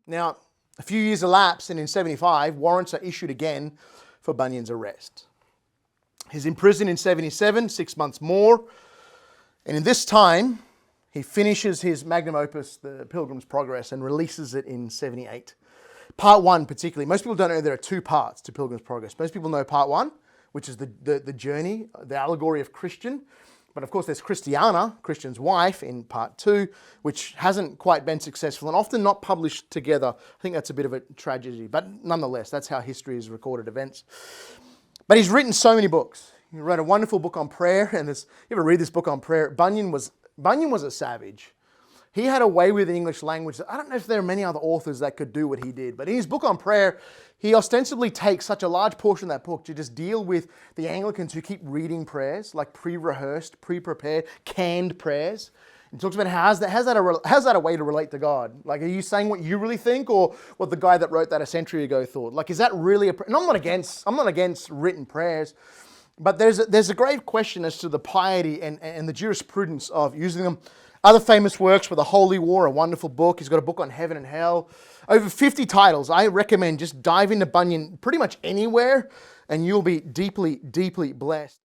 Now, a few years elapse, and in 75, warrants are issued again for Bunyan's arrest. He's imprisoned in 77, 6 months more, and in this time, he finishes his magnum opus, The Pilgrim's Progress, and releases it in 78. Part 1 particularly. Most people don't know there are 2 parts to Pilgrim's Progress. Most people know part 1, which is the journey, the allegory of Christian. But of course there's Christiana, Christian's wife, in part 2, which hasn't quite been successful and often not published together. I think that's a bit of a tragedy. But nonetheless, that's how history has recorded events. But he's written so many books. He wrote a wonderful book on prayer. And you ever read this book on prayer? Bunyan was a savage. He had a way with the English language. I don't know if there are many other authors that could do what he did. But in his book on prayer, he ostensibly takes such a large portion of that book to just deal with the Anglicans who keep reading prayers, like pre-rehearsed, pre-prepared, canned prayers. He talks about how's that a way to relate to God? Like, are you saying what you really think, or what the guy that wrote that a century ago thought? Like, is that really and I'm not against written prayers, but there's a grave question as to the piety and the jurisprudence of using them. Other famous works were The Holy War, a wonderful book. He's got a book on heaven and hell. Over 50 titles. I recommend just dive into Bunyan pretty much anywhere, and you'll be deeply, deeply blessed.